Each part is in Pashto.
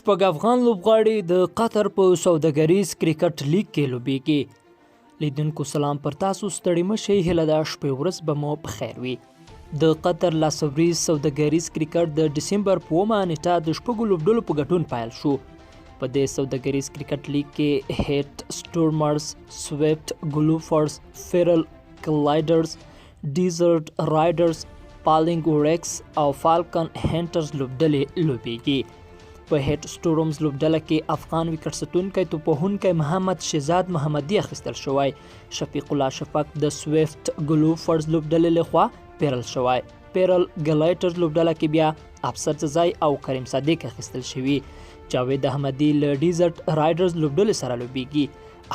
شپږ افغان لوبغاړي د قطر په سوداګریز کرکټ لیګ کې لوبېږي. لیدونکو سلام پر تاسو، ستړي مشئ، هیله ده شپې ورځ به مو په خیر وي. د قطر لاسوریز سوداګریز کرکټ د ډسمبر په 9 نیټه د شپږو لوبډلو په ګډون پیل شو. په دې سوداګریز کرکټ لیګ کې هیټ سټورمرز، سویفټ ګلوفرز، فیرل کلایډرز، ډیزرټ رایډرز، پالینګ اورکس او فالکن هنټرز لوبډلې لوبېږي. په هیټ سټورمز لوبډله کې افغان وکټ ساتونکی توپوهونکی محمد شهزاد محمدي اخیستل شوی. شفیق الله شفق د سویفټ ګلوفرز لوبډلې لخوا پیرل شوی. پیرل ګلایټرز لوبډله کې بیا افسر ځای او کریم صادق اخیستل شوی. جاوید احمدي له ډیزرټ رایډرز لوبډلې سره لوبېږي.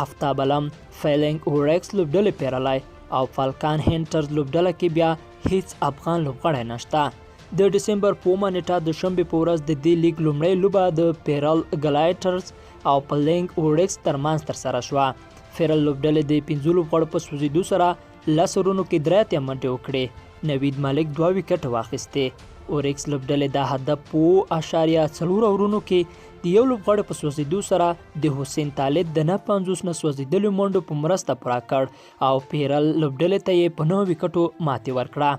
افتاب عالم فیلینګ اورکس لوبډلې پیرلی او فالکان هنټرز لوبډله کې بیا هیڅ افغان لوبغاړی نشته. د ډسمبر په 9 نیټه د شنبې په ورځ د دې لیګ لومړۍ لوبه د پیرل ګلایټرز او پلینګ اورکس ترمنځ ترسره شوه. فیرل لوبډلې د 5 لوبغاړو په سوځېدو سره 10 رونو کې 3 منډې وکړې. نوید مالک 2 وکټ واخیستې. اورکس لوبډلې دا هدف په 0.4 رونو کې د یو لوبغاړي په سوځېدو سره د حسین طالب د 50 نه سوځېدلو منډو په مرسته پوره کړ او پیرل لوبډلې ته یې په 9 وکټو ماتې ورکړه.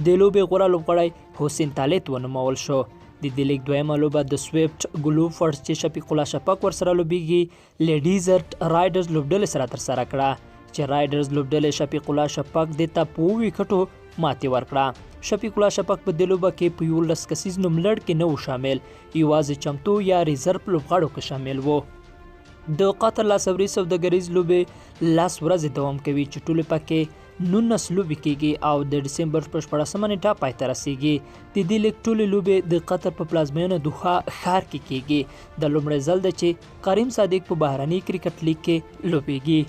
د لوبې غوره لوبغاړی حسین طالب ونومول شو. د دې لیګ دویمه لوبه د سویفټ ګلوفرز چې شفیق الله شفق ورسره لوبېږي له ډیزرټ رایډرز لوبډلې سره ترسره کړه چې رایډرز لوبډلې شفیق الله شفق دې ته په 9 وکټو ماتې ورکړه. شفیق الله شفق په دې لوبه کې په 11 کسیز نوملړ کې نه و شامل، یوازې چمتو یا ریزرف لوبغاړو کې شامل و. د قطر لاسوریز سوداګریز لوبې 10 ورځې دوام کوي چې ټولې پکې 19 لوبې کیږي او د ډسمبر په 14 نیټه پای ته رسیږي. د دې لیګ ټولې لوبې د قطر په پلازمینه دوحه ښار کې کیږي. د لومړي ځل ده چې کریم صادق په بهرني کرکټ لیګ کې لوبېږي.